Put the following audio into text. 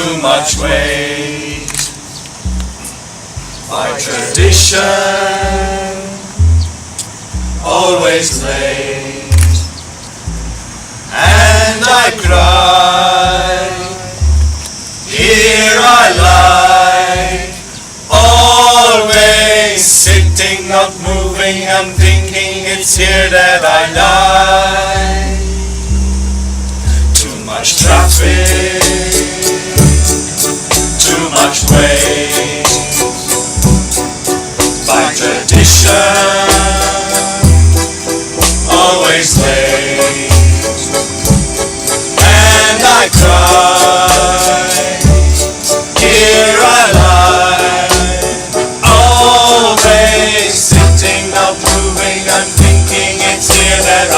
too much weight. By tradition, always late, and I cry. Here I lie, always sitting, not moving, and thinking it's here that I die. Too much traffic, too much weight. By tradition, always late, and I cry. Here I lie, always sitting, not moving, and thinking it's here that